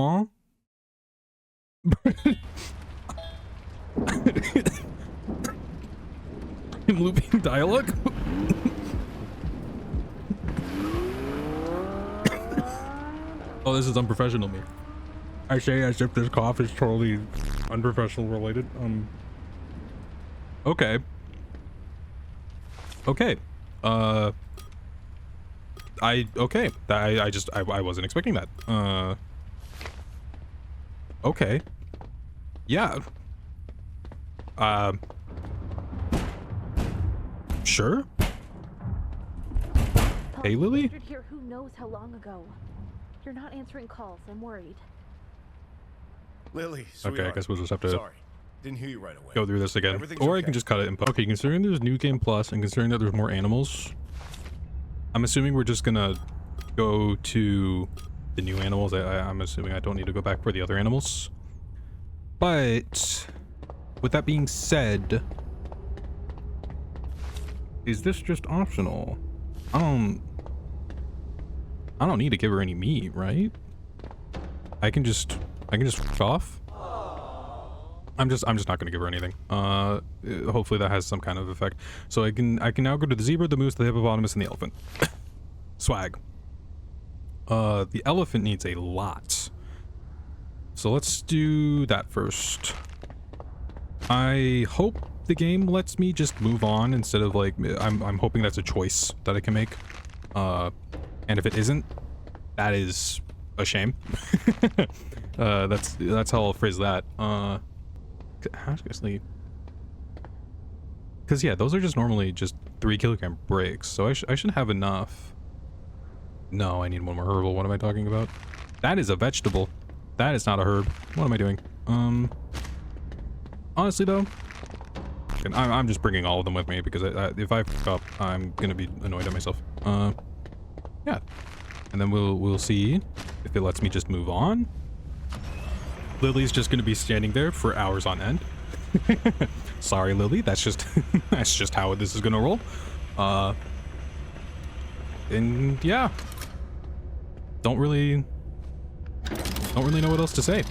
Huh? In looping dialogue? Oh, this is unprofessional me. I say as if this cough is totally unprofessional related. Okay. Okay. I wasn't expecting that. Okay. Yeah. Sure. Hey, Lily? Here who knows how long ago. You're not answering calls. I'm worried. Lily, okay, I guess we'll just have to didn't hear you right away. go through this again. Or I can just cut it in post. Okay, considering there's New Game Plus and considering that there's more animals, I'm assuming we're just gonna go to the new animals. I'm assuming I don't need to go back for the other animals. But with that being said, is this just optional? I don't need to give her any meat, right? I can just f off. I'm just not gonna give her anything. Hopefully that has some kind of effect. So I can now go to the zebra, the moose, the hippopotamus, and the elephant. Swag. The elephant needs a lot. So let's do that first. I hope the game lets me just move on instead of like, I'm hoping that's a choice that I can make. And if it isn't, that is a shame. That's how I'll phrase that. Honestly, because yeah, those are just normally just 3 kilogram breaks, so I should have enough. No, I need one more herbal. What am I talking about? That is a vegetable. That is not a herb. What am I doing? Honestly though, I'm just bringing all of them with me because if I fuck up, I'm gonna be annoyed at myself. Yeah, and then we'll see if it lets me just move on. Lily's just gonna be standing there for hours on end. Sorry, Lily. That's just that's just how this is gonna roll. And yeah, don't really know what else to say.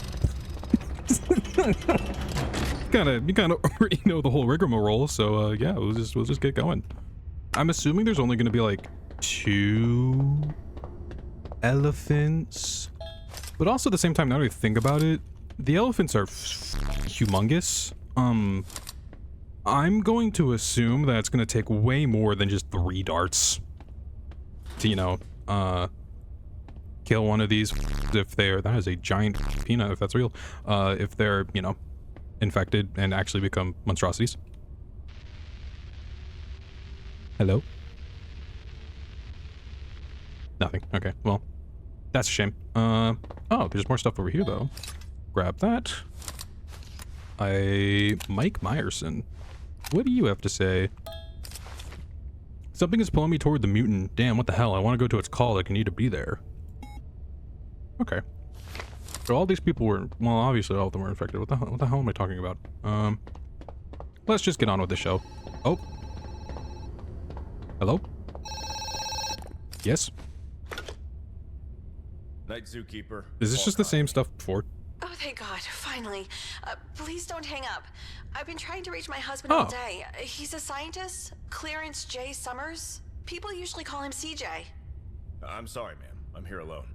You kind of already know the whole rigmarole, so yeah, we'll just get going. I'm assuming there's only gonna be like 2 elephants, but also at the same time, now that I think about it, the elephants are humongous. I'm going to assume that it's gonna take way more than just 3 darts to, you know, kill one of these. If that is a giant peanut, if that's real. If they're, you know, infected and actually become monstrosities. Hello? Nothing. Okay, well, that's a shame. Oh, there's more stuff over here though. Grab that. Mike Myerson, what do you have to say? Something is pulling me toward the mutant. Damn, what the hell? I want to go to its call. Like, I need to be there. Okay. So all these people were, well, obviously all of them were infected. What the hell am I talking about? Let's just get on with the show. Oh. Hello? Yes? Night, Zookeeper. Is this just the same stuff before? Oh, thank God, finally. Please don't hang up. I've been trying to reach my husband all day. He's a scientist, Clarence J. Summers. People usually call him CJ. I'm sorry, ma'am. I'm here alone.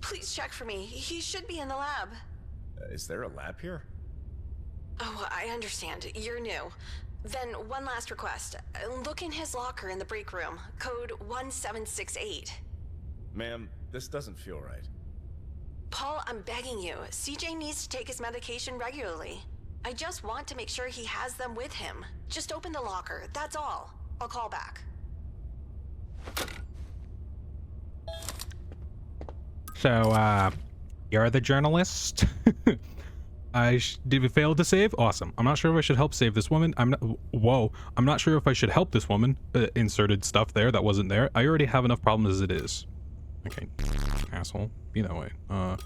Please check for me. He should be in the lab. Is there a lab here? Oh, I understand. You're new. Then one last request. Look in his locker in the break room. Code 1768. Ma'am, this doesn't feel right. Paul, I'm begging you. CJ needs to take his medication regularly. I just want to make sure he has them with him. Just open the locker, that's all. I'll call back. So, you're the journalist? Did we fail to save? Awesome. I'm not sure if I should help save this woman. I'm not sure if I should help this woman. Inserted stuff there that wasn't there. I already have enough problems as it is. Okay, asshole. Be that way. I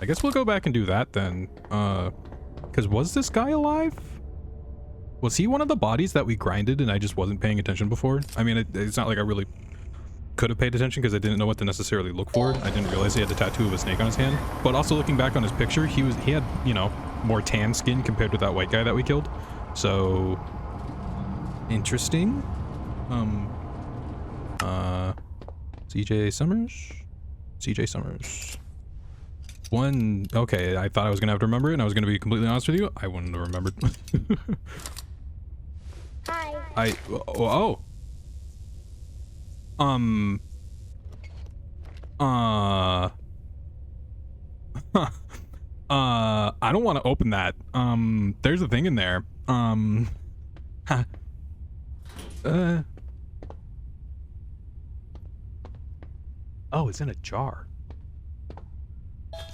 guess we'll go back and do that then. Because was this guy alive? Was he one of the bodies that we grinded and I just wasn't paying attention before? I mean, it's not like I really could have paid attention because I didn't know what to necessarily look for. I didn't realize he had the tattoo of a snake on his hand. But also looking back on his picture, he had, you know, more tan skin compared to that white guy that we killed. So interesting. CJ Summers. Okay, I thought I was gonna have to remember it, and I was gonna be completely honest with you. I wouldn't have remembered. Hi. I don't want to open that. There's a thing in there. Oh, it's in a jar.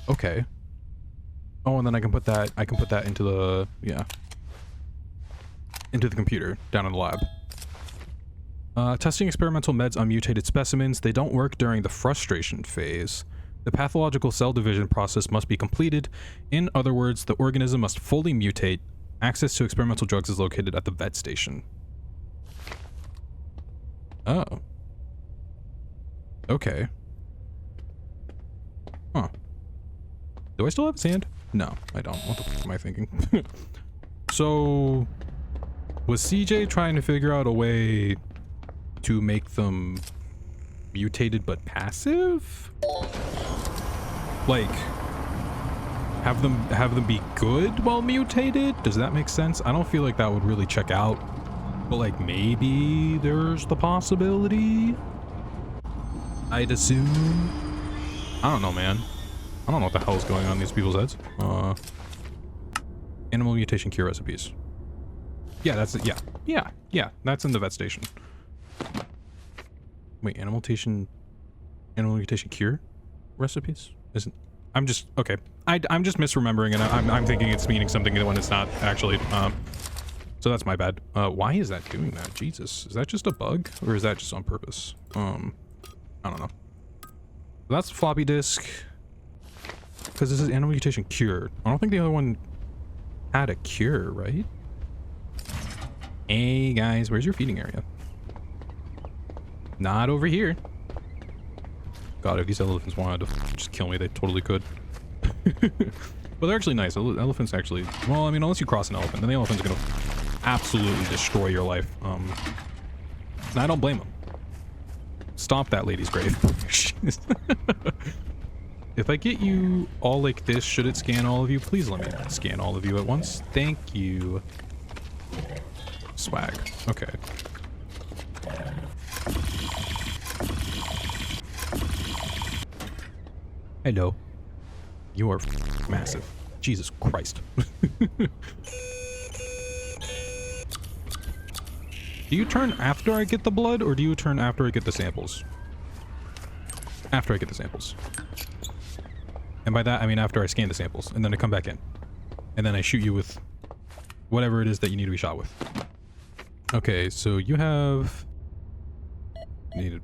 Okay. Oh, and then I can put that into the, yeah. Into the computer down in the lab. Testing experimental meds on mutated specimens. They don't work during the frustration phase. The pathological cell division process must be completed. In other words, the organism must fully mutate. Access to experimental drugs is located at the vet station. Oh. Okay. Huh. Do I still have his hand? No, I don't. What the fuck am I thinking? So, was CJ trying to figure out a way to make them mutated but passive? Like, have them be good while mutated? Does that make sense? I don't feel like that would really check out. But like, maybe there's the possibility? I'd assume. I don't know, man. I don't know what the hell is going on in these people's heads. Animal mutation cure recipes. Yeah, that's it. Yeah, that's in the vet station. Wait, animal mutation cure recipes? Isn't? I'm just okay. I'm just misremembering, and I'm thinking it's meaning something when it's not actually. So that's my bad. Why is that doing that? Jesus, is that just a bug, or is that just on purpose? I don't know. That's floppy disk. Because this is animal mutation cure. I don't think the other one had a cure, right? Hey guys, where's your feeding area? Not over here. God, if these elephants wanted to just kill me, they totally could. But they're actually nice. Elephants actually, well, I mean, unless you cross an elephant, then the elephant's gonna absolutely destroy your life. And I don't blame them. Stomp that lady's grave. If I get you all like this, should it scan all of you? Please let me scan all of you at once. Thank you. Swag. Okay. Hello. You are massive. Jesus Christ. Do you turn after I get the blood, or do you turn after I get the samples? After I get the samples. And by that, I mean after I scan the samples, and then I come back in. And then I shoot you with whatever it is that you need to be shot with. Okay, so you have... You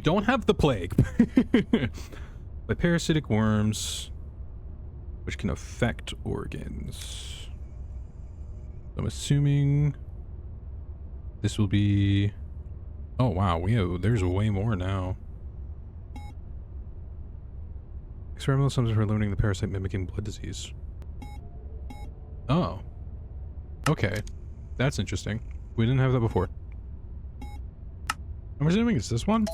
don't have the plague. But parasitic worms, which can affect organs. I'm assuming this will be... Oh wow, there's way more now. Experimental substance for eliminating the parasite mimicking blood disease. Oh. Okay. That's interesting. We didn't have that before. I'm assuming it's this one?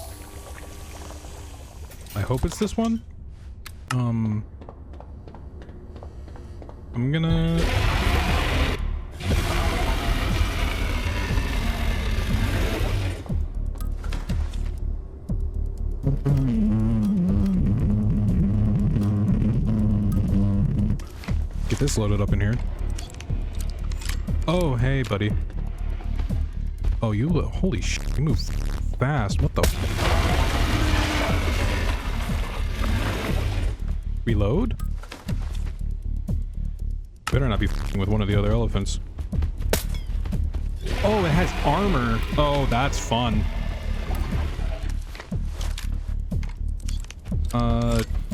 I hope it's this one. I'm gonna... Get this loaded up in here. Oh, hey, buddy. Oh, you look... Holy shit, you move fast. What the... Reload? Better not be f***ing with one of the other elephants. Oh, it has armor. Oh, that's fun.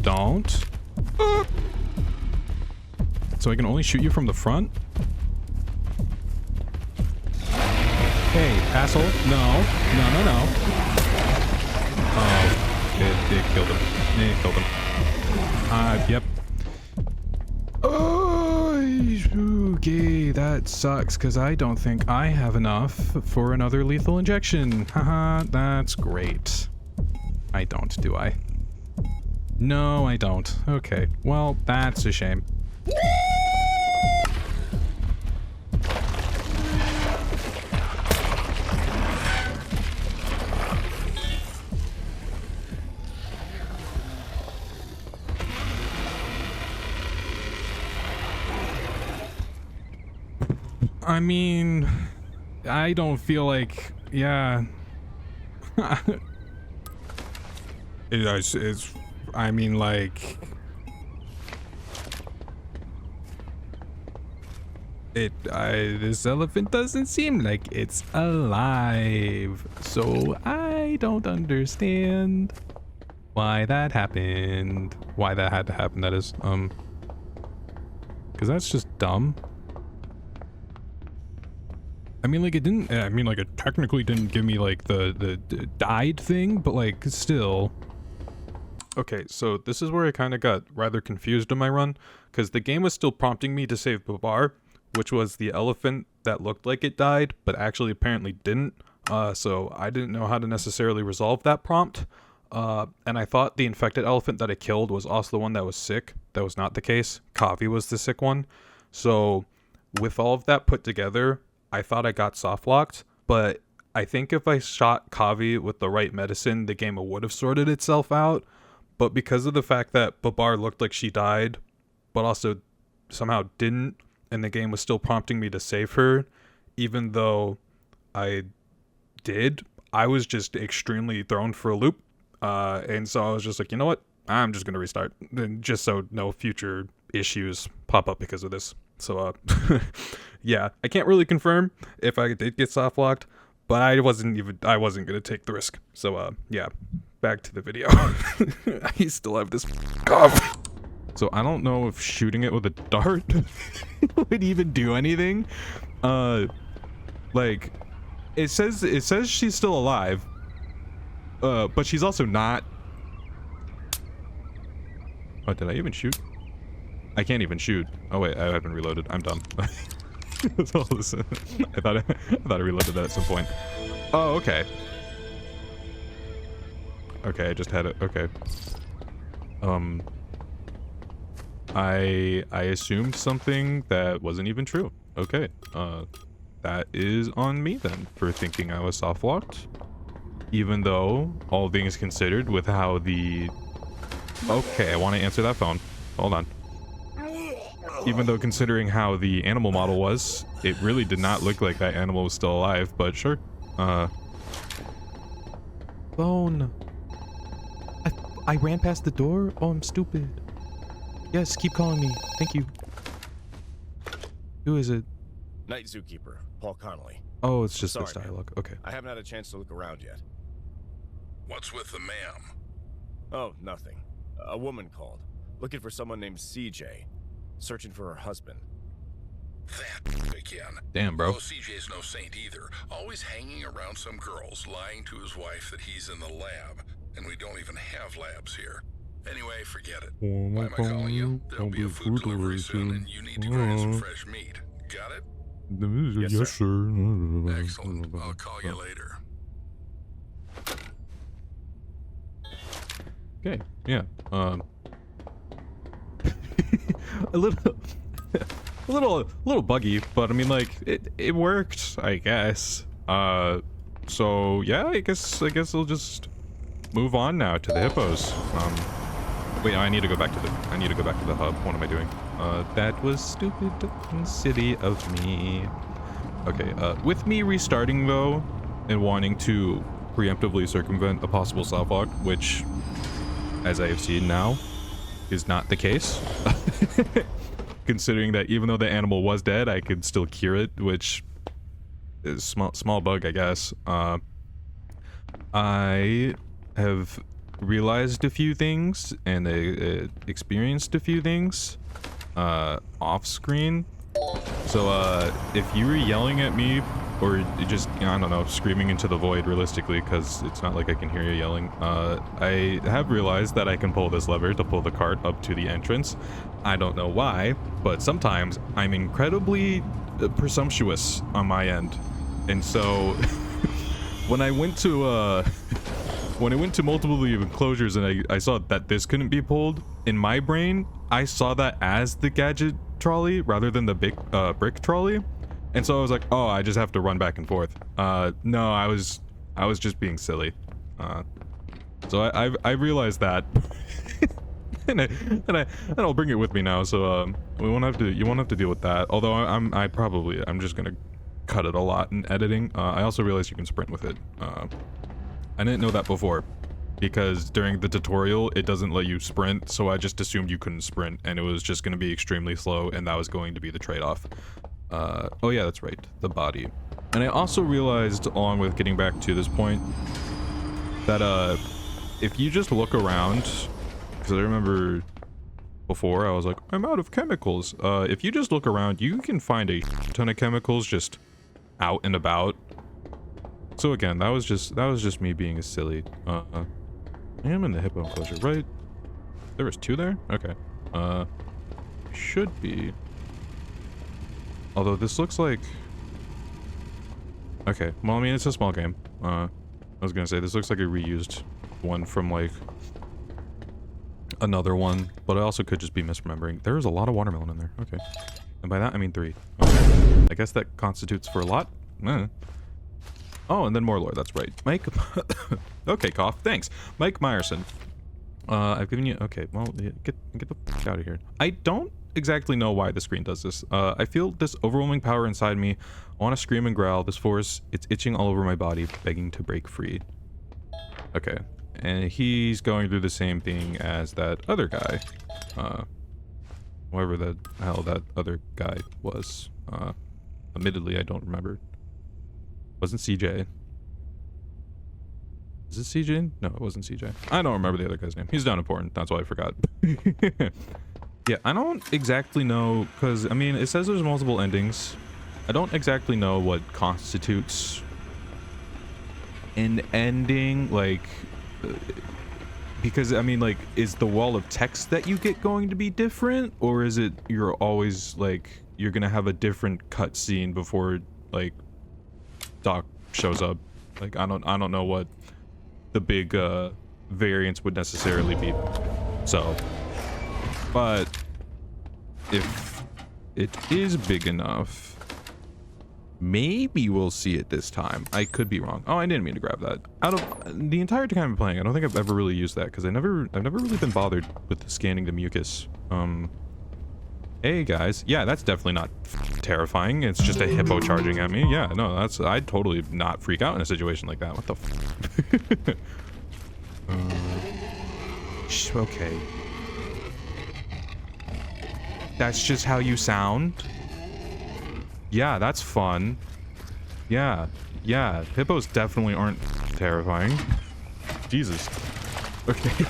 Don't. So I can only shoot you from the front? Hey, asshole. No. No, no, no. Oh, it killed him. It killed him. Yep. Oh, okay, that sucks because I don't think I have enough for another lethal injection. Haha, that's great. I don't, do I? No, I don't. Okay, well, that's a shame. I mean, I don't feel like, yeah. it's, I mean, like, this elephant doesn't seem like it's alive, so I don't understand why that happened. Why that had to happen, that is, because that's just dumb. I mean, like, it didn't, I mean, like, it technically didn't give me, like, the died thing, but, like, still. Okay, so this is where I kind of got rather confused in my run, because the game was still prompting me to save Babar, which was the elephant that looked like it died, but actually apparently didn't, so I didn't know how to necessarily resolve that prompt, and I thought the infected elephant that I killed was also the one that was sick. That was not the case. Kavi was the sick one. So, with all of that put together, I thought I got soft locked, but I think if I shot Kavi with the right medicine, the game would have sorted itself out. But because of the fact that Babar looked like she died, but also somehow didn't, and the game was still prompting me to save her, even though I did, I was just extremely thrown for a loop. And so I was just like, you know what? I'm just going to restart, just so no future issues pop up because of this. So, yeah, I can't really confirm if I did get soft locked, but I wasn't gonna take the risk. So, yeah, back to the video. I still have this cough. So I don't know if shooting it with a dart would even do anything. Like, it says she's still alive, but she's also not. Oh, did I even shoot? I can't even shoot. Oh wait, I haven't reloaded. I'm dumb. That's all this. I thought I reloaded that at some point. Oh, okay. Okay, I just had it. Okay. I assumed something that wasn't even true. Okay. That is on me then for thinking I was soft locked. Even though, all things considered, with how the. Okay, I want to answer that phone. Hold on. Even though considering how the animal model was, it really did not look like that animal was still alive, but sure. Phone. I ran past the door? Oh, I'm stupid. Yes, keep calling me. Thank you. Who is it? Night Zookeeper, Paul Connolly. Oh, it's just Sorry, this dialogue. man. Okay. I haven't had a chance to look around yet. What's with the ma'am? Oh, nothing. A woman called, looking for someone named CJ. Searching for her husband. That again. Damn, bro. Oh, CJ's no saint either. Always hanging around some girls, lying to his wife that he's in the lab. And we don't even have labs here. Anyway, forget it. Why am I calling you? There'll be a food delivery soon, and you need to grind some fresh meat. Got it? Yes, sir. Excellent. I'll call you later. Okay, yeah. a little buggy, but I mean, like, it worked, I guess. So yeah, I guess we'll just move on now to the hippos. Wait, I need to go back to the hub. What am I doing? That was stupid and silly of me. Okay, with me restarting though, and wanting to preemptively circumvent a possible soft lock, which, as I have seen now, is not the case. Considering that even though the animal was dead, I could still cure it, which is small bug, I guess. I have realized a few things and experienced a few things off screen. So if you were yelling at me or you just, you know, I don't know, screaming into the void realistically, because it's not like I can hear you yelling. I have realized that I can pull this lever to pull the cart up to the entrance. I don't know why, but sometimes I'm incredibly presumptuous on my end. And so when I went to multiple enclosures and I saw that this couldn't be pulled, in my brain, I saw that as the gadget trolley rather than the big brick trolley. And so I was like, oh, I just have to run back and forth. No, I was just being silly. So I realized that. and I'll bring it with me now, so you won't have to deal with that. Although I'm just gonna cut it a lot in editing. I also realized you can sprint with it. I didn't know that before, because during the tutorial it doesn't let you sprint, so I just assumed you couldn't sprint and it was just gonna be extremely slow, and that was going to be the trade-off. Oh yeah, that's right, the body. And I also realized, along with getting back to this point, that if you just look around, because I remember before I was like, I'm out of chemicals. If you just look around, you can find a ton of chemicals just out and about. So again, that was just me being a silly. I am in the hippo enclosure, right? There was 2 there? Okay. Should be. Although this looks like... Okay, well, I mean, it's a small game. I was gonna say, this looks like a reused one from, like, another one, but I also could just be misremembering. There's a lot of watermelon in there. Okay. And by that, I mean 3. Okay. I guess that constitutes for a lot. Oh, and then more lore, that's right. Mike... Okay, cough, thanks. Mike Meyerson. I've given you... Okay, well, get the f*** out of here. I don't exactly know why the screen does this. I feel this overwhelming power inside me. I want to scream and growl. This force, it's itching all over my body, begging to break free. Okay. And he's going through the same thing as that other guy. Whoever the hell that other guy was. Admittedly, I don't remember. Wasn't CJ. Is it CJ? No, it wasn't CJ. I don't remember the other guy's name. He's not important. That's why I forgot. Yeah, I don't exactly know, because, I mean, it says there's multiple endings. I don't exactly know what constitutes an ending, like, because, I mean, like, is the wall of text that you get going to be different, or is it you're always, like, you're gonna have a different cutscene before, like, Doc shows up? Like, I don't know what the big variance would necessarily be. So, but if it is big enough, maybe we'll see it this time. I could be wrong. Oh, I didn't mean to grab that. Out of the entire time I'm playing, I don't think I've ever really used that, because I've never really been bothered with scanning the mucus. Hey guys, yeah, that's definitely not terrifying. It's just a hippo charging at me. Yeah, no, I'd totally not freak out in a situation like that. What the okay. That's just how you sound? Yeah, that's fun. Yeah, hippos definitely aren't terrifying. Jesus. Okay.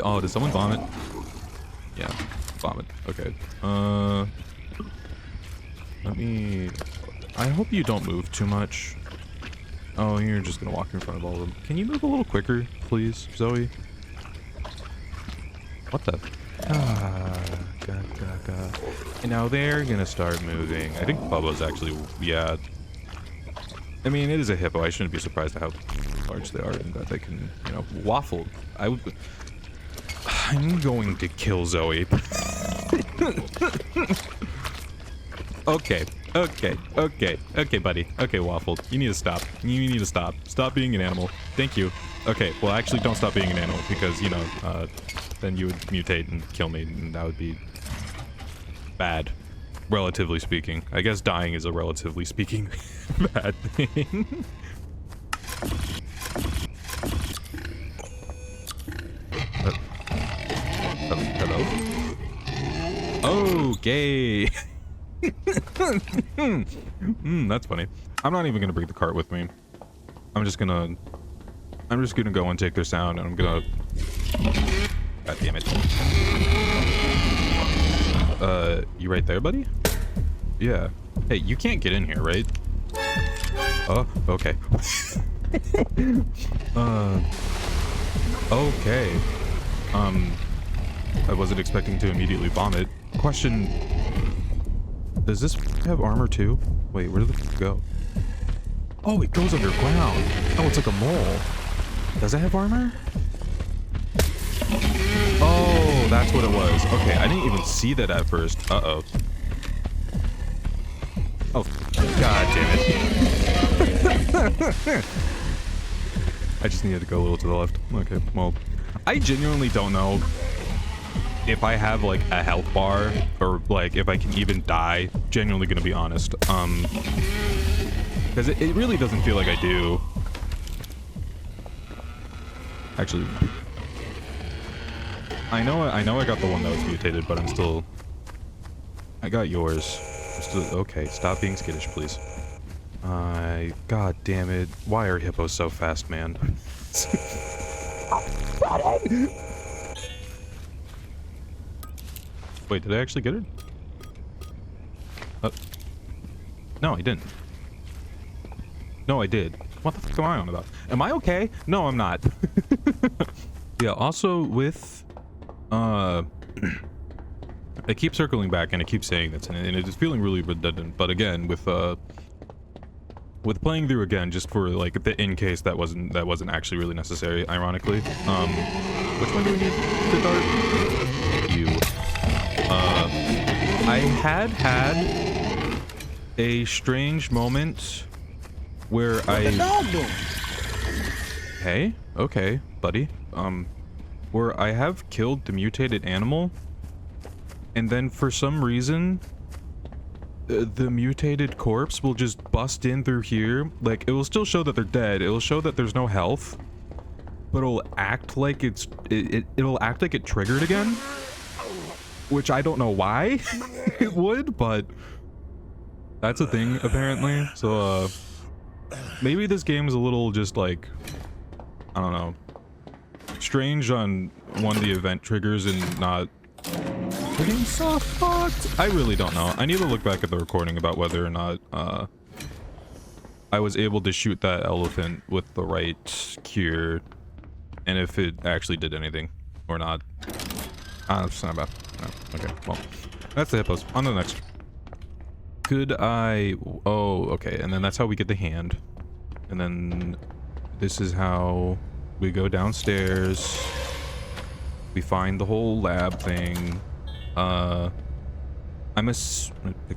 Oh, did someone vomit? Yeah, vomit. Okay. I hope you don't move too much. Oh, you're just gonna walk in front of all of them. Can you move a little quicker, please, Zoe? What the? And now they're gonna start moving. I think Bubba's actually, yeah. I mean, it is a hippo. I shouldn't be surprised at how large they are and that they can, you know, waffle. I'm going to kill Zoe. Okay, buddy. Okay, Waffle. You need to stop. You need to stop. Stop being an animal. Thank you. Okay, well, actually, don't stop being an animal, because, you know, then you would mutate and kill me, and that would be bad, relatively speaking. I guess dying is a relatively speaking bad thing. Hello? Okay. That's funny. I'm not even gonna bring the cart with me. I'm just gonna go and take their sound, and I'm gonna... God damn it. You right there, buddy? Yeah. Hey, you can't get in here, right? Oh, okay. Okay. I wasn't expecting to immediately vomit. Question, does this have armor too? Wait, where did the go? Oh, it goes underground. Oh, it's like a mole. Does it have armor? Oh, that's what it was. Okay, I didn't even see that at first. Uh-oh. Oh, god damn it. I just needed to go a little to the left. Okay, well, I genuinely don't know if I have like a health bar or like if I can even die. Genuinely gonna be honest. Because it really doesn't feel like I do. Actually, I know I got the one that was mutated, but I got yours. I'm still, okay, stop being skittish, please. God damn it. Why are hippos so fast, man? Wait, did I actually get it? No, I didn't. No, I did. What the fuck am I on about? Am I okay? No, I'm not. Yeah, also with... I keep circling back and I keep saying this, and it is feeling really redundant, but again, with playing through again, just for like the in case that wasn't actually really necessary, ironically. Which one do we need to dart? You. I had a strange moment where Hey, okay, buddy. Where I have killed the mutated animal, and then for some reason, the mutated corpse will just bust in through here. Like, it will still show that they're dead. It will show that there's no health, but it'll act like it'll act like it triggered again, which I don't know why it would, but that's a thing apparently. So maybe this game is a little just like, I don't know, strange on one of the event triggers and not getting so fucked. I really don't know. I need to look back at the recording about whether or not I was able to shoot that elephant with the right cure and if it actually did anything or not. It's not bad. No. Okay, well, that's the hippos. On to the next. Could I... Oh, okay, and then that's how we get the hand. And then this is how we go downstairs. We find the whole lab thing. Pick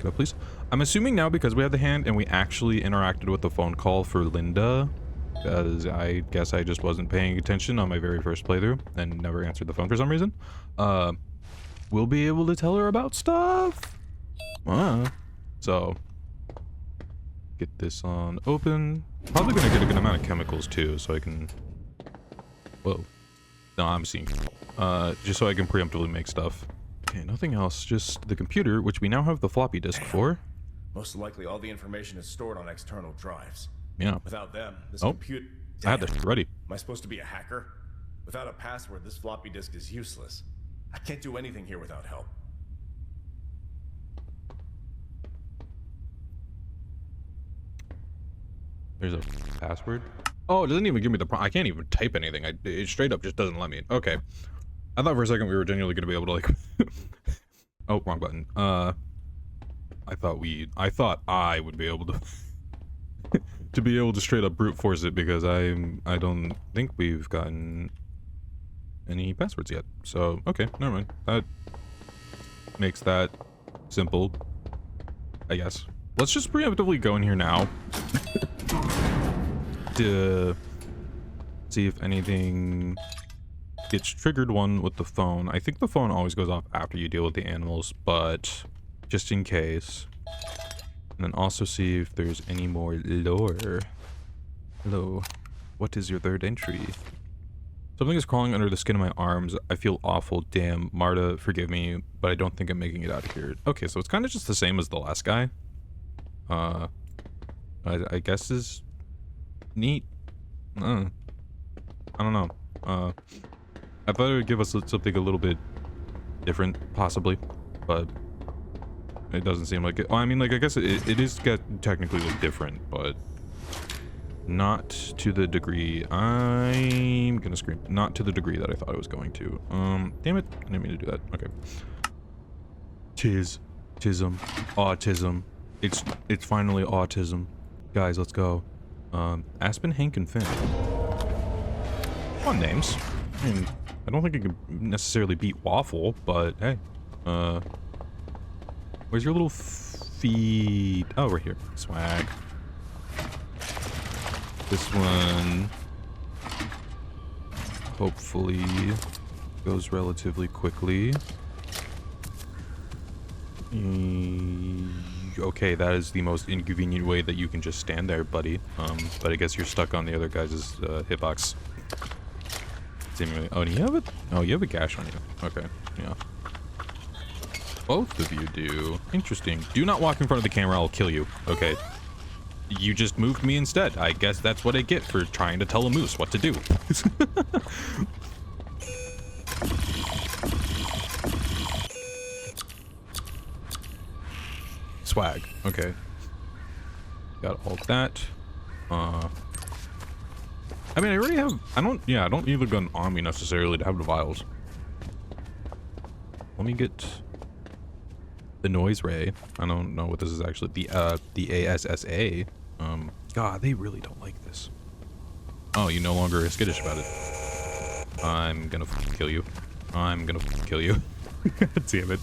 it up, please. I'm assuming now because we have the hand and we actually interacted with the phone call for Linda, because I guess I just wasn't paying attention on my very first playthrough and never answered the phone for some reason. We'll be able to tell her about stuff. So get this on open. Probably gonna get a good amount of chemicals too, so I can... Whoa. No, I'm seeing... just so I can preemptively make stuff. Okay, nothing else, just the computer, which we now have the floppy disk for. Most likely all the information is stored on external drives. Yeah. Without them, this Oh, compute... I had this ready. Am I supposed to be a hacker? Without a password, this floppy disk is useless. I can't do anything here without help. There's a password. Oh, it doesn't even give me the I can't even type anything. It straight up just doesn't let me. Okay. I thought for a second we were genuinely going to be able to like... Oh, wrong button. I thought I would be able to... to be able to straight up brute force it, because I don't think we've gotten any passwords yet. So, okay, never mind. That makes that simple, I guess. Let's just preemptively go in here now. To see if anything gets triggered. One with the phone. I think the phone always goes off after you deal with the animals, but just in case. And then also see if there's any more lore. Hello. What is your third entry? Something is crawling under the skin of my arms. I feel awful. Damn. Marta, forgive me, but I don't think I'm making it out of here. Okay, so it's kind of just the same as the last guy. I guess is neat. I don't know. I thought it would give us something a little bit different, possibly, but It doesn't seem like it. Well, I mean, like, I guess it is technically like different, but not to the degree I'm gonna scream. Not to the degree that I thought I was going to. Damn it! I didn't mean to do that. Okay. Autism. It's finally autism. Guys, let's go. Aspen, Hank, and Finn. Fun names. I mean, I don't think it could necessarily beat Waffle, but hey. Where's your little feet? Oh, we're here. Swag. This one hopefully goes relatively quickly. Okay, that is the most inconvenient way that you can just stand there, buddy. But I guess you're stuck on the other guy's hitbox. Seemingly. Oh, do you have it? Oh, you have a gash on you. Okay, yeah. Both of you do. Interesting. Do not walk in front of the camera, I'll kill you. Okay. You just moved me instead. I guess that's what I get for trying to tell a moose what to do. Swag. Okay. Got all that. I mean, I already have... I don't need the gun on me necessarily to have the vials. Let me get... the noise ray. I don't know what this is actually. The ASSA. God, they really don't like this. Oh, you no longer are skittish about it. I'm gonna kill you. I'm gonna kill you. God damn it.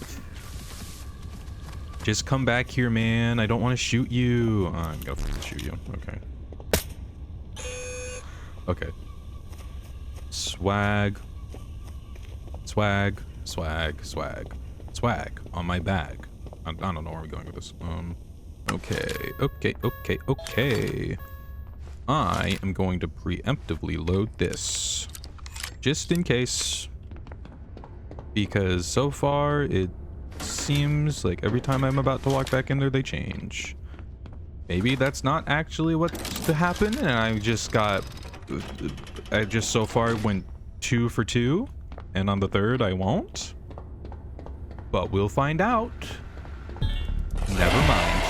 Just come back here, man. I don't want to shoot you. I'm gonna shoot you. Okay. Okay. Swag. Swag. Swag. Swag. Swag on my bag. I don't know where we're going with this. Okay. I am going to preemptively load this. Just in case. Because so far, it seems like every time I'm about to walk back in there, they change. Maybe that's not actually what's to happen, and I just so far went 2 for 2, and on the third I won't. But we'll find out. Never mind.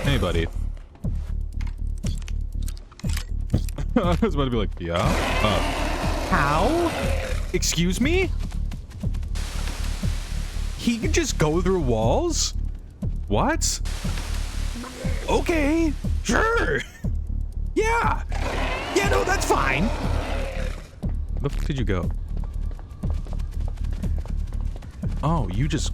Hey, buddy. I was about to be like, yeah? How? Excuse me? He can just go through walls? What? Okay, sure. Yeah. Yeah, no, that's fine. Where the fuck did you go? Oh, you just...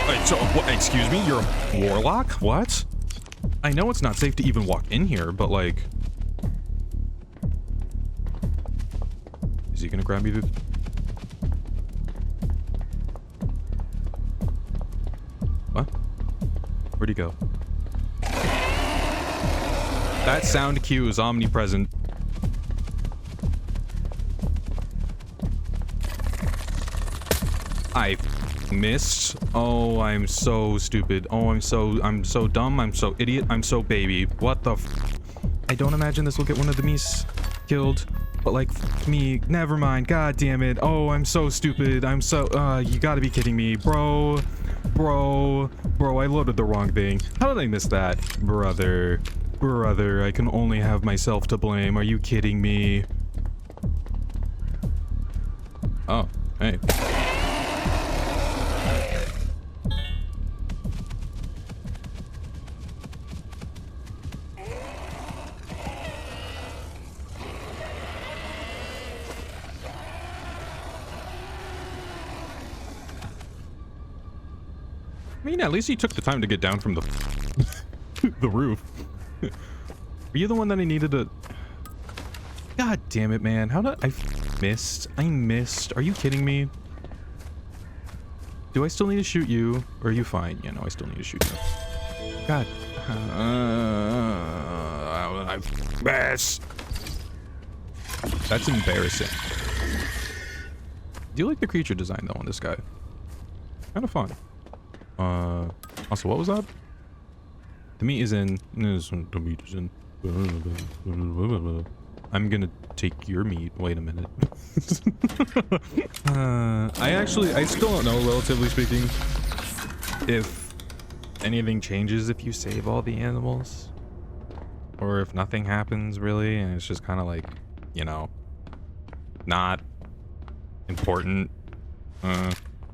Wait, so, what, excuse me? You're a warlock? What? I know it's not safe to even walk in here, but like... Is he gonna grab me through... What? Where'd he go? That sound cue is omnipresent. I missed. Oh, I'm so stupid. Oh, I'm so dumb. I'm so idiot. I'm so baby. What the f... I don't imagine this will get one of the me's killed. But like, f me. Never mind. God damn it. Oh, I'm so stupid. I'm so... you gotta be kidding me. Bro, I loaded the wrong thing. How did I miss that? Brother, I can only have myself to blame. Are you kidding me? Oh, hey. I mean, at least he took the time to get down from the the roof. Were you the one that I needed to... God damn it, man. How did I missed? I missed. Are you kidding me? Do I still need to shoot you? Or are you fine? Yeah, no, I still need to shoot you. God. I missed. That's embarrassing. Do you like the creature design, though, on this guy? Kind of fun. Also, what was that? The meat is in... The meat is in... I'm gonna take your meat. Wait a minute. I still don't know, relatively speaking, if anything changes if you save all the animals. Or if nothing happens, really, and it's just kind of like, you know, not important.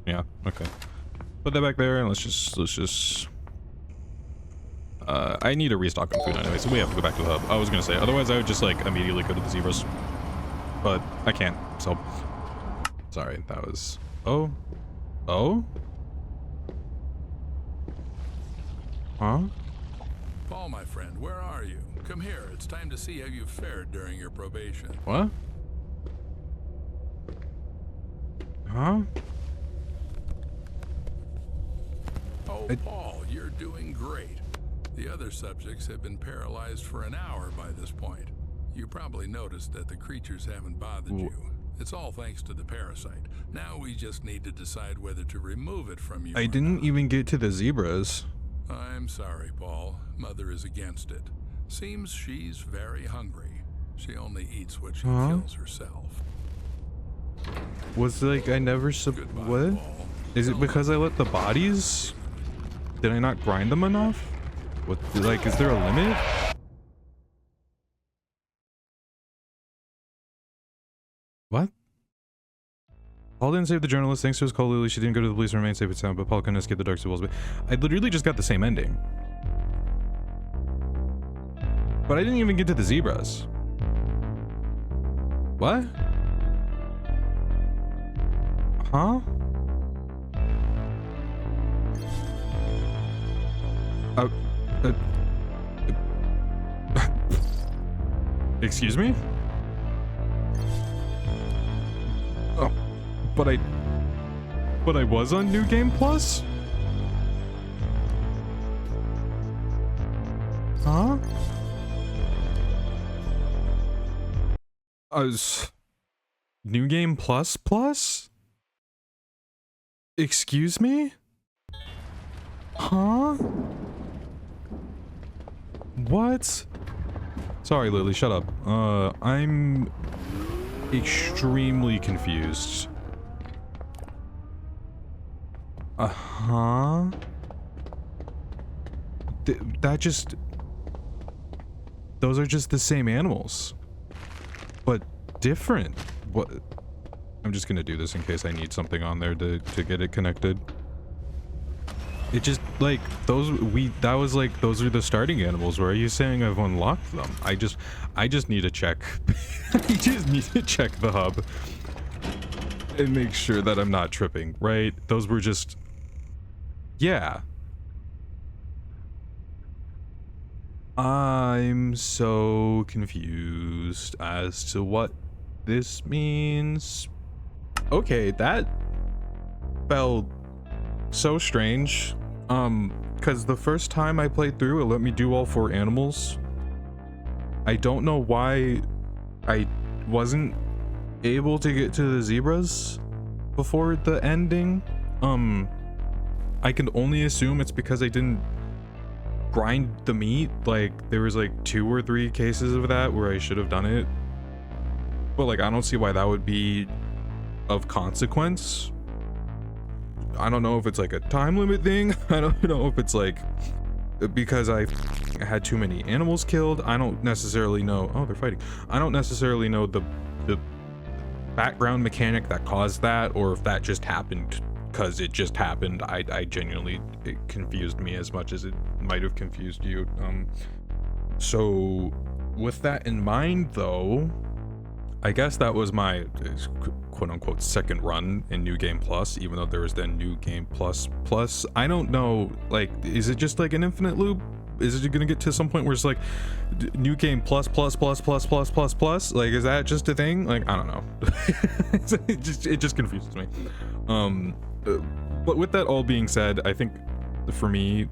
Yeah, okay. Put that back there, and let's just... I need to restock on food anyway, so we have to go back to the hub. I was gonna say, otherwise I would just, like, immediately go to the zebras. But I can't, so... Sorry, that was... Oh? Oh? Huh? Paul, my friend, where are you? Come here, it's time to see how you've fared during your probation. What? Huh? Oh, Paul, you're doing great. The other subjects have been paralyzed for an hour by this point. You probably noticed that the creatures haven't bothered you. It's all thanks to the parasite. Now we just need to decide whether to remove it from you. I didn't even get to the zebras. I'm sorry, Paul. Mother is against it. Seems she's very hungry. She only eats what she kills herself. Was like I never Goodbye, what? Paul. Is it because I let the bodies? Did I not grind them enough? What, like, is there a limit? What? Paul didn't save the journalist. Thanks to his call, Lily, she didn't go to the police and remain safe and sound, but Paul couldn't escape the dark souls. I literally just got the same ending. But I didn't even get to the zebras. What? Huh? Excuse me? Oh, but I was on New Game Plus? Huh? New Game Plus Plus? Excuse me? Huh? What? Sorry, Lily, shut up. I'm extremely confused. Uh-huh? That just... Those are just the same animals. But different. What? I'm just gonna do this in case I need something on there to get it connected. It just, like, those are the starting animals. Where are you saying I've unlocked them? I just need to check. I just need to check the hub and make sure that I'm not tripping, right? Those were just, yeah. I'm so confused as to what this means. Okay, that felt so strange. Because the first time I played through, it let me do all 4 animals. I don't know why I wasn't able to get to the zebras before the ending. I can only assume it's because I didn't grind the meat. Like, there was like 2 or 3 cases of that where I should have done it. But like, I don't see why that would be of consequence. I don't know if it's like a time limit thing. I don't know if it's like because I had too many animals killed. I don't necessarily know. Oh, they're fighting. I don't necessarily know the background mechanic that caused that, or if that just happened because it just happened. I genuinely, it confused me as much as it might have confused you. So with that in mind, though, I guess that was my quote-unquote second run in New Game Plus, even though there was then New Game Plus. I don't know, like, is it just like an infinite loop? Is it gonna get to some point where it's like New Game Plus? Like, is that just a thing? Like, I don't know. it just confuses me. But with that all being said, I think for me,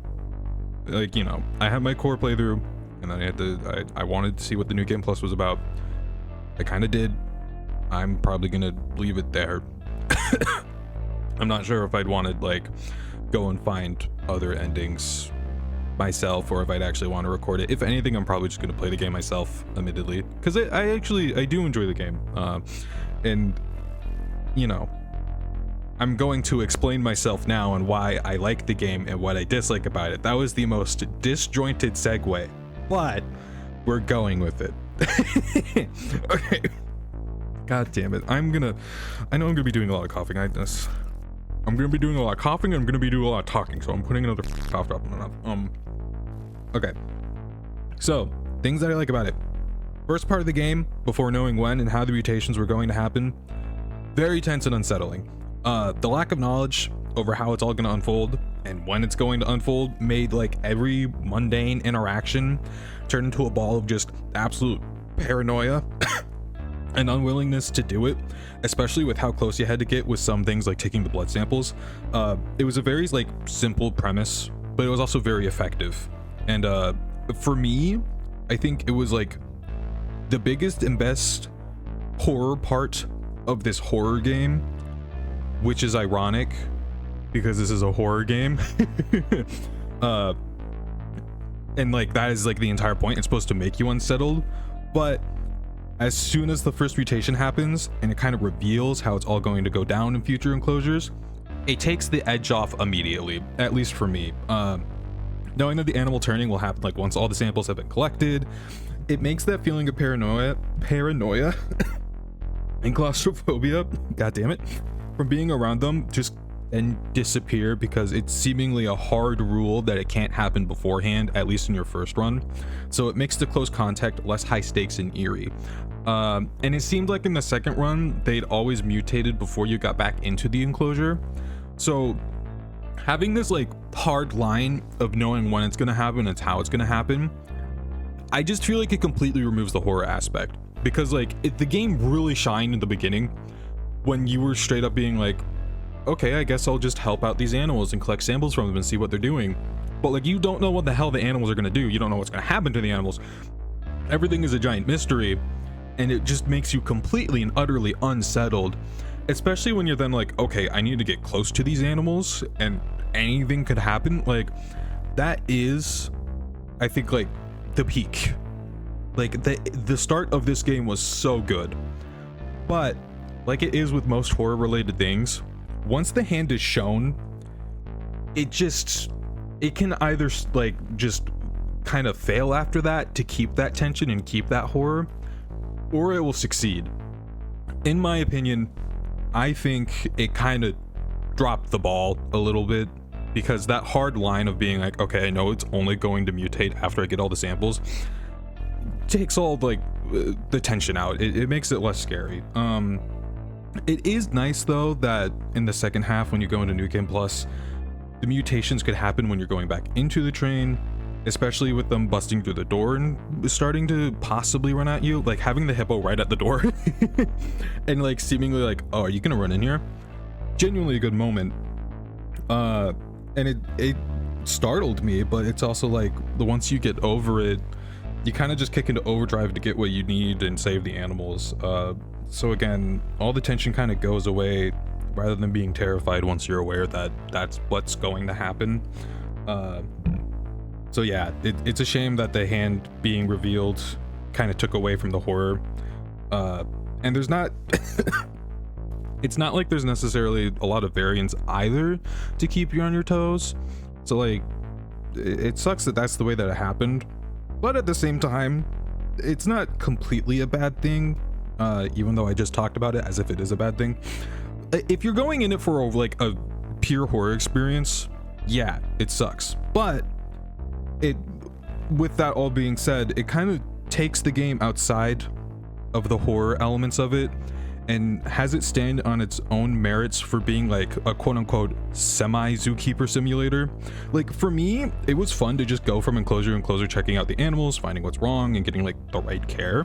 like, you know, I had my core playthrough, and then I wanted to see what the New Game Plus was about. I kind of did. I'm probably gonna leave it there. I'm not sure if I'd want to like go and find other endings myself or if I'd actually want to record it. If anything, I'm probably just going to play the game myself, admittedly, because I do enjoy the game. And you know, I'm going to explain myself now and why I like the game and what I dislike about it. That was the most disjointed segue, but we're going with it. Okay. God damn it. I know I'm gonna be doing a lot of coughing. I'm gonna be doing a lot of coughing and I'm gonna be doing a lot of talking, so I'm putting another cough drop in my mouth. Okay. So, things that I like about it. First part of the game, before knowing when and how the mutations were going to happen, very tense and unsettling. The lack of knowledge over how it's all gonna unfold and when it's going to unfold made like every mundane interaction turn into a ball of just absolute paranoia and unwillingness to do it, especially with how close you had to get with some things like taking the blood samples. It was a very like simple premise, but it was also very effective. And for me, I think it was like the biggest and best horror part of this horror game, which is ironic because this is a horror game. And like that is like the entire point. It's supposed to make you unsettled, but as soon as the first mutation happens and it kind of reveals how it's all going to go down in future enclosures, it takes the edge off immediately, at least for me. Knowing that the animal turning will happen like once all the samples have been collected, it makes that feeling of paranoia and claustrophobia, god damn it, from being around them just and disappear, because it's seemingly a hard rule that it can't happen beforehand, at least in your first run. So it makes the close contact less high stakes and eerie. And it seemed like in the second run, they'd always mutated before you got back into the enclosure. So having this like hard line of knowing when it's gonna happen and how it's gonna happen, I just feel like it completely removes the horror aspect. Because like the game really shined in the beginning when you were straight up being like, okay, I guess I'll just help out these animals and collect samples from them and see what they're doing. But like, you don't know what the hell the animals are gonna do. You don't know what's gonna happen to the animals. Everything is a giant mystery, and it just makes you completely and utterly unsettled, especially when you're then like, okay, I need to get close to these animals and anything could happen. Like, that is, I think, like the peak. Like the start of this game was so good, but like it is with most horror related things, once the hand is shown, it can either like just kind of fail after that to keep that tension and keep that horror, or it will succeed. In my opinion, I think it kind of dropped the ball a little bit, because that hard line of being like, okay, I know it's only going to mutate after I get all the samples, takes all like the tension out. It makes it less scary. It is nice though that in the second half, when you go into New Game Plus, the mutations could happen when you're going back into the train, especially with them busting through the door and starting to possibly run at you, like having the hippo right at the door and like seemingly like, oh, are you gonna run in here? Genuinely a good moment. And it startled me, but it's also like once you get over it, you kind of just kick into overdrive to get what you need and save the animals. So again, all the tension kind of goes away rather than being terrified once you're aware that that's what's going to happen. So yeah, it's a shame that the hand being revealed kind of took away from the horror. And there's not it's not like there's necessarily a lot of variance either to keep you on your toes. So like, it sucks that that's the way that it happened, but at the same time, it's not completely a bad thing, even though I just talked about it as if it is a bad thing. If you're going in it for like a pure horror experience, yeah, it sucks. But with that all being said, it kind of takes the game outside of the horror elements of it and has it stand on its own merits for being like a quote-unquote semi-zookeeper simulator. Like for me, it was fun to just go from enclosure to enclosure, checking out the animals, finding what's wrong, and getting like the right care.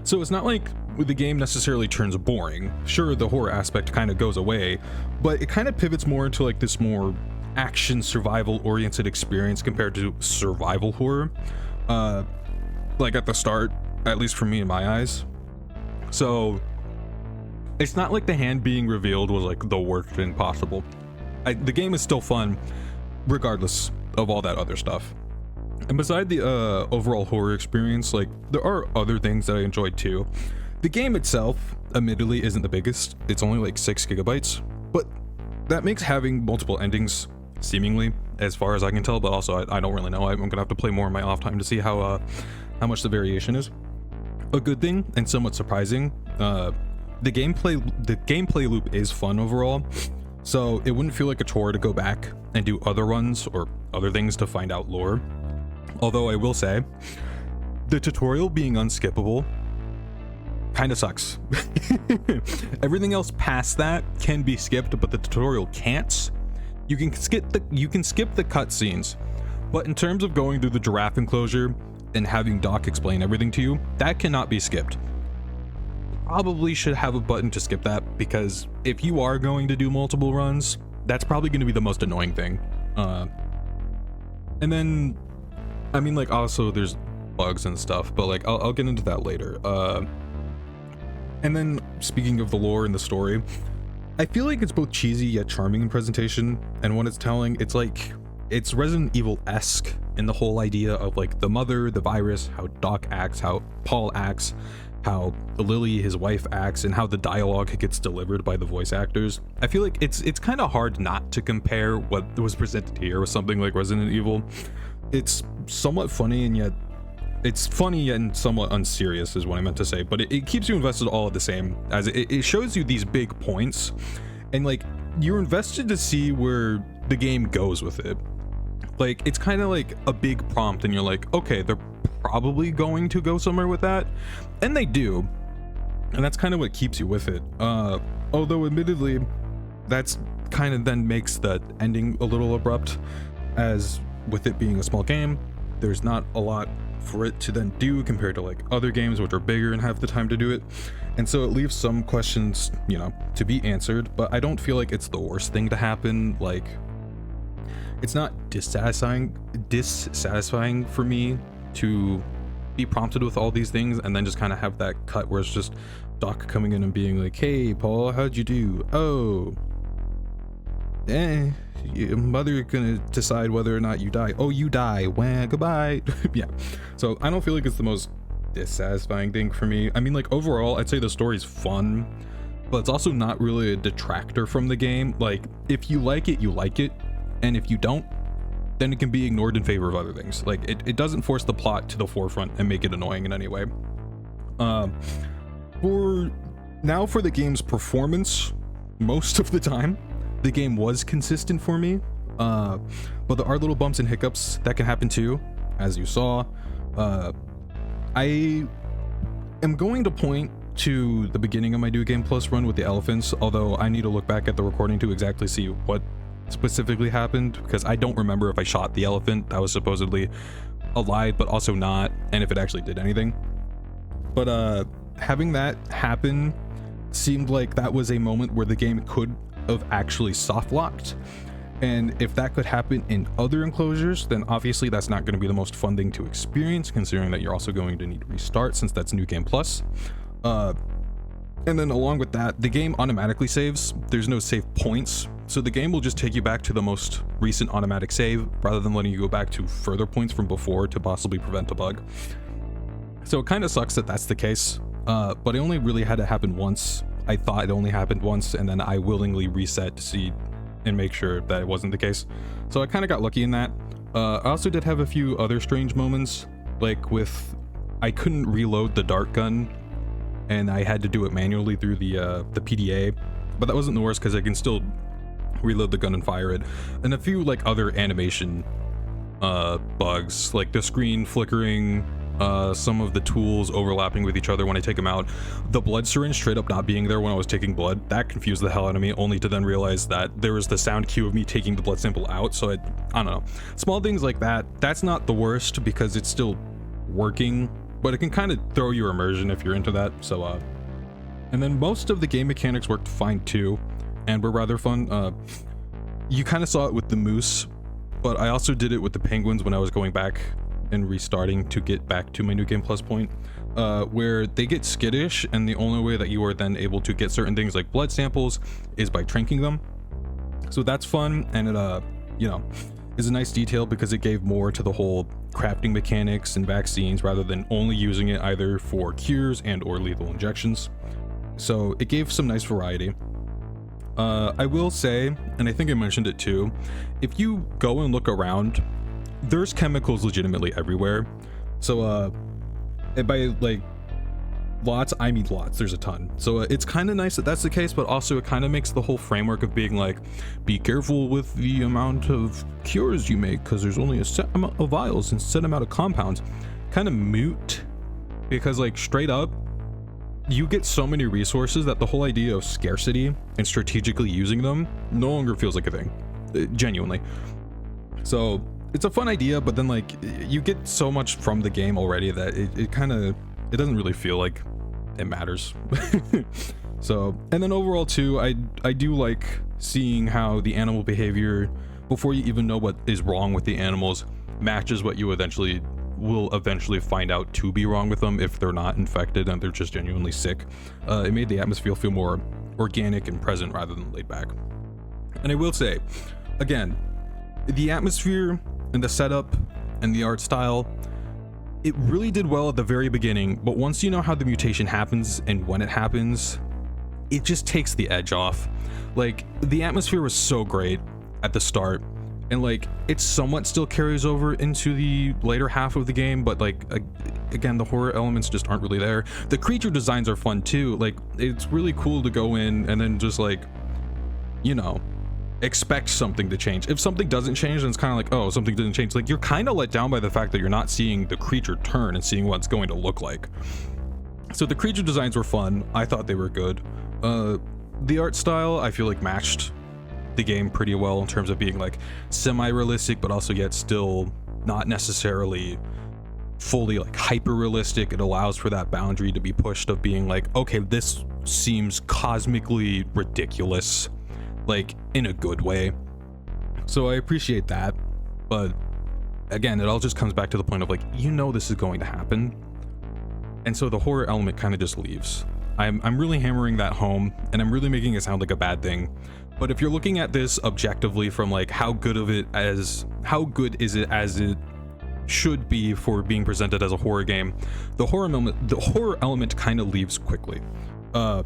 So it's not like the game necessarily turns boring. Sure, the horror aspect kind of goes away, but it kind of pivots more into like this more action survival oriented experience compared to survival horror, like at the start, at least for me in my eyes. So it's not like the hand being revealed was like the worst thing possible. The game is still fun regardless of all that other stuff. And beside the overall horror experience, like, there are other things that I enjoyed too. The game itself, admittedly, isn't the biggest. It's only like 6 gigabytes, but that makes having multiple endings, seemingly, as far as I can tell, but also I don't really know. I'm gonna have to play more in my off time to see how much the variation is. A good thing, and somewhat surprising, the gameplay loop is fun overall, so it wouldn't feel like a chore to go back and do other runs or other things to find out lore. Although I will say, the tutorial being unskippable kind of sucks. Everything else past that can be skipped, but the tutorial can't. You can skip the cutscenes, but in terms of going through the giraffe enclosure and having Doc explain everything to you, that cannot be skipped. Probably should have a button to skip that, because if you are going to do multiple runs, that's probably going to be the most annoying thing. And then, I mean, like, also there's bugs and stuff, but like I'll get into that later. And then, speaking of the lore and the story, I feel like it's both cheesy yet charming in presentation, and when it's telling, it's like, it's Resident Evil-esque in the whole idea of like the mother, the virus, how Doc acts, how Paul acts, how Lily, his wife, acts, and how the dialogue gets delivered by the voice actors. I feel like it's kind of hard not to compare what was presented here with something like Resident Evil. It's somewhat funny, and yet it's funny and somewhat unserious is what I meant to say, but it keeps you invested all at the same, as it shows you these big points, and like you're invested to see where the game goes with it. Like, it's kind of like a big prompt and you're like, okay, they're probably going to go somewhere with that, and they do, and that's kind of what keeps you with it. Although admittedly, that's kind of then makes the ending a little abrupt, as with it being a small game, there's not a lot for it to then do compared to like other games which are bigger and have the time to do it, and so it leaves some questions, you know, to be answered. But I don't feel like it's the worst thing to happen. Like, it's not dissatisfying for me to be prompted with all these things and then just kind of have that cut where it's just Doc coming in and being like, hey Paul, how'd you do? Oh, your mother gonna decide whether or not you die. Oh, you die. Well, goodbye. Yeah, so I don't feel like it's the most dissatisfying thing for me. I mean, like, overall I'd say the story's fun, but it's also not really a detractor from the game. Like, if you like it, you like it, and if you don't, then it can be ignored in favor of other things. Like, it doesn't force the plot to the forefront and make it annoying in any way. For the game's performance, most of the time the game was consistent for me, but there are little bumps and hiccups that can happen too, as you saw. I am going to point to the beginning of my New Game Plus run with the elephants, although I need to look back at the recording to exactly see what specifically happened, because I don't remember if I shot the elephant that was supposedly alive but also not, and if it actually did anything. But having that happen seemed like that was a moment where the game could have actually soft locked, and if that could happen in other enclosures, then obviously that's not going to be the most fun thing to experience, considering that you're also going to need to restart since that's New Game Plus. And then along with that, the game automatically saves. There's no save points, so the game will just take you back to the most recent automatic save rather than letting you go back to further points from before to possibly prevent a bug. So it kind of sucks that that's the case, but it only really had to happen once. I thought it only happened once, and then I willingly reset to see and make sure that it wasn't the case. So I kind of got lucky in that. I also did have a few other strange moments, like with I couldn't reload the dart gun, and I had to do it manually through the PDA, but that wasn't the worst because I can still reload the gun and fire it. And a few like other animation bugs, like the screen flickering, some of the tools overlapping with each other when I take them out, the blood syringe straight up not being there when I was taking blood, that confused the hell out of me, only to then realize that there was the sound cue of me taking the blood sample out. So I don't know, small things like that, that's not the worst because it's still working, but it can kind of throw your immersion if you're into that. So and then most of the game mechanics worked fine too and were rather fun. You kind of saw it with the moose, but I also did it with the penguins when I was going back and restarting to get back to my New Game Plus point, where they get skittish, and the only way that you are then able to get certain things like blood samples is by tranking them. So that's fun, and it you know, is a nice detail because it gave more to the whole crafting mechanics and vaccines rather than only using it either for cures and or lethal injections. So it gave some nice variety. I will say, and I think I mentioned it too, if you go and look around, there's chemicals legitimately everywhere. So and by like lots, I mean lots, there's a ton. So it's kind of nice that that's the case, but also it kind of makes the whole framework of being like, be careful with the amount of cures you make because there's only a set amount of vials and set amount of compounds, kind of moot, because like straight up, you get so many resources that the whole idea of scarcity and strategically using them no longer feels like a thing, genuinely. So it's a fun idea, but then like you get so much from the game already that it doesn't really feel like it matters. So, and then overall too, I do like seeing how the animal behavior, before you even know what is wrong with the animals, matches what you will eventually find out to be wrong with them if they're not infected and they're just genuinely sick. It made the atmosphere feel more organic and present rather than laid back. And I will say, again, the atmosphere and the setup and the art style, it really did well at the very beginning, but once you know how the mutation happens and when it happens, it just takes the edge off. Like, the atmosphere was so great at the start, and like it somewhat still carries over into the later half of the game, but like again, the horror elements just aren't really there. The creature designs are fun too. Like, it's really cool to go in and then just like, you know, expect something to change. If something doesn't change, then it's kind of like, oh, something didn't change. Like, you're kind of let down by the fact that you're not seeing the creature turn and seeing what it's going to look like. So the creature designs were fun. I thought they were good. The art style, I feel like, matched the game pretty well in terms of being like semi-realistic, but also yet still not necessarily fully like hyper-realistic. It allows for that boundary to be pushed of being like, okay, this seems cosmically ridiculous, like in a good way. So I appreciate that, but again, it all just comes back to the point of like, you know, this is going to happen, and so the horror element kind of just leaves. I'm really hammering that home, and I'm really making it sound like a bad thing. But if you're looking at this objectively from like how good is it as it should be for being presented as a horror game, the horror element kind of leaves quickly. But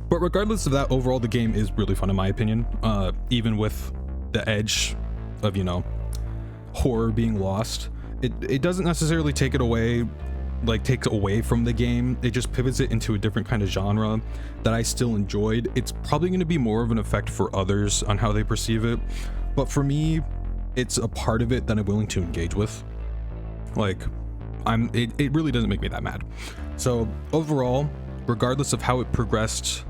regardless of that, overall the game is really fun in my opinion. Even with the edge of, you know, horror being lost, it doesn't necessarily take it away, like takes away from the game. It just pivots it into a different kind of genre that I still enjoyed. It's probably going to be more of an effect for others on how they perceive it, but for me, it's a part of it that I'm willing to engage with. Like, it really doesn't make me that mad. So overall, regardless of how it progressed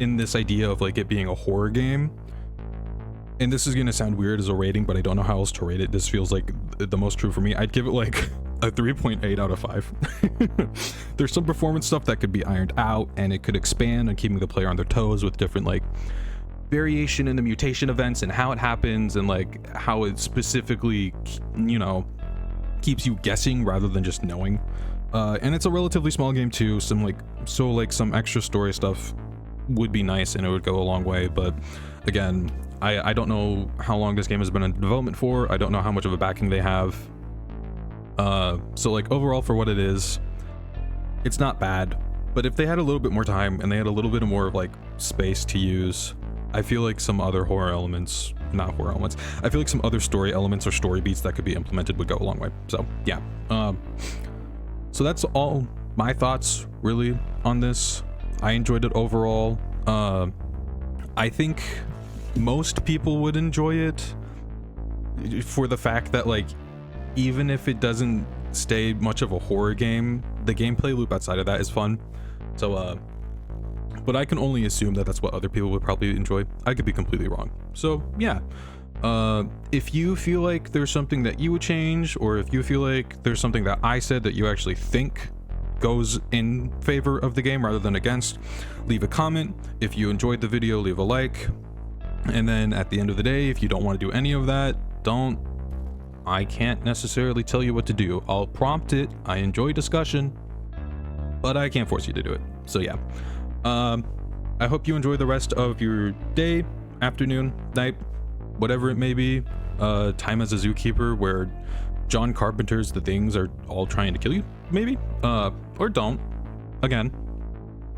in this idea of like it being a horror game, and this is going to sound weird as a rating, but I don't know how else to rate it. This feels like the most true for me. I'd give it like a 3.8 out of 5. There's some performance stuff that could be ironed out, and it could expand on keeping the player on their toes with different like variation in the mutation events and how it happens, and like how it specifically, you know, keeps you guessing rather than just knowing. And it's a relatively small game too. Some extra story stuff would be nice, and it would go a long way. But again, I don't know how long this game has been in development for. I don't know how much of a backing they have. So like overall, for what it is, it's not bad. But if they had a little bit more time and they had a little bit more of like space to use, I feel like some other I feel like some other story elements or story beats that could be implemented would go a long way. So yeah. So that's all my thoughts really on this. I enjoyed it overall. I think most people would enjoy it for the fact that like, even if it doesn't stay much of a horror game, the gameplay loop outside of that is fun. So but I can only assume that that's what other people would probably enjoy. I could be completely wrong. So yeah, if you feel like there's something that you would change, or if you feel like there's something that I said that you actually think goes in favor of the game rather than against, leave a comment. If you enjoyed the video, leave a like. And then at the end of the day, if you don't want to do any of that, I can't necessarily tell you what to do. I'll prompt it. I enjoy discussion, but I can't force you to do it. So yeah, I hope you enjoy the rest of your day, afternoon, night, whatever it may be. time as a zookeeper where John Carpenter's The Things are all trying to kill you, maybe, or don't. Again,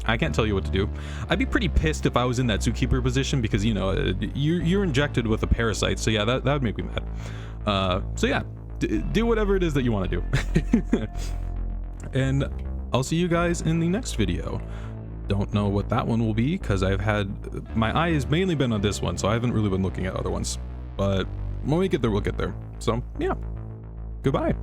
I can't tell you what to do. I'd be pretty pissed if I was in that zookeeper position because, you know, you're injected with a parasite. So yeah, that would make me mad. So yeah, do whatever it is that you want to do. And I'll see you guys in the next video. Don't know what that one will be because I've had, my eye has mainly been on this one, so I haven't really been looking at other ones. But when we get there, we'll get there. So yeah, goodbye.